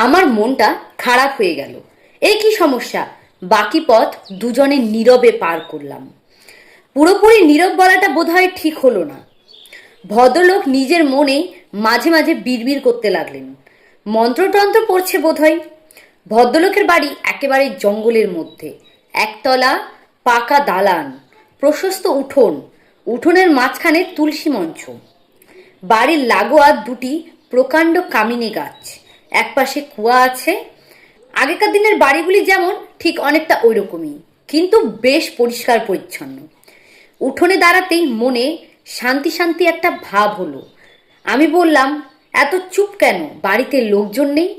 আমার মনটা খারাপ হয়ে গেল। এই কি সমস্যা? বাকি পথ দুজনে নীরবে পার করলাম। পুরোপুরি নীরব বলাটা বোধহয় ঠিক হলো না। ভদ্রলোক নিজের মনেই মাঝে মাঝে বিড়বিড় করতে লাগলেন। মন্ত্রতন্ত্র পড়ছে বোধহয়। ভদ্রলোকের বাড়ি একেবারে জঙ্গলের মধ্যে। একতলা পাকা দালান, প্রশস্ত উঠোন, উঠোনের মাঝখানে তুলসী মঞ্চ, বাড়ির লাগোয়া দুটি প্রকাণ্ড কামিনী গাছ, একপাশে কুয়া আছে। আগেকার দিনের বাড়িগুলি যেমন, ঠিক অনেকটা ওই রকমই, কিন্তু বেশ পরিষ্কার পরিচ্ছন্ন। উঠোনে দাঁড়াতেই মনে শান্তি শান্তি একটা ভাব হলো। আমি বললাম, এত চুপ কেন? বাড়িতে লোকজন নেই?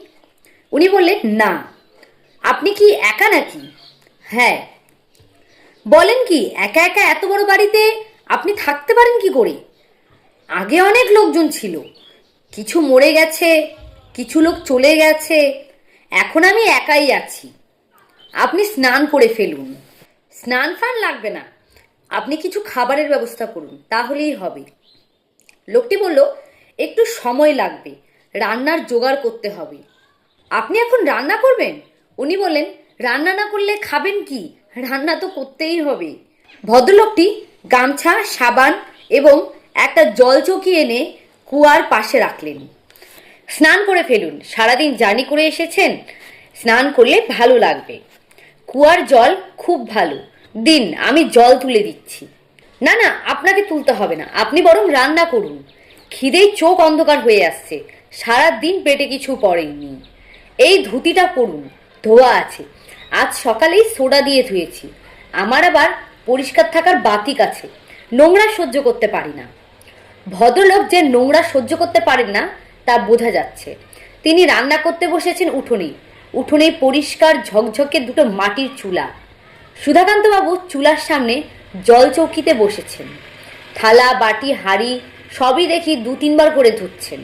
উনি বললেন, না। আপনি কি একা নাকি? হ্যাঁ। বলেন কি, একা একা এত বড় বাড়িতে আপনি থাকতে পারেন কি করে? আগে অনেক লোকজন ছিল, কিছু মরে গেছে, কিছু লোক চলে গেছে, এখন আমি একাই আছি। আপনি স্নান করে ফেলুন। স্নান ফান লাগবে না, আপনি কিছু খাবারের ব্যবস্থা করুন, তাহলেই হবে। লোকটি বলল, একটু সময় লাগবে, রান্নার জোগাড় করতে হবে। আপনি এখন রান্না করবেন? উনি বললেন, রান্না না করলে খাবেন কি? রান্না তো করতেই হবে। ভদ্রলোকটি গামছা, সাবান এবং একটা জলচৌকি এনে কুয়ার পাশে রাখলেন। স্নান করে ফেলুন, সারাদিন জার্নি করে এসেছেন, স্নান করলে ভালো লাগবে। কুয়ার জল খুব ভালো, দিন, আমি জল তুলে দিচ্ছি। না না, আপনাকে তুলতে হবে না, আপনি বরং রান্না করুন। খিদেই চোখ অন্ধকার হয়ে আসছে, সারাদিন পেটে কিছু পড়েনি। এই ধুতিটা পরুন, ধোয়া আছে, আজ সকালেই সোডা দিয়ে ধুয়েছি। আমার আবার পরিষ্কার থাকার বাতিক আছে, নোংরা সহ্য করতে পারি না। ভদ্রলোক যে নোংরা সহ্য করতে পারেন না তা বোঝা যাচ্ছে। তিনি রান্না করতে বসেছেন উঠোনে। উঠোনে পরিষ্কার ঝকঝকে দুটো মাটির চুলা। সুধাকান্তবাবু চুলার সামনে জল চৌকিতে বসেছেন। থালা, বাটি, হাঁড়ি সবই দেখি 2-3 বার করে ধুচ্ছেন।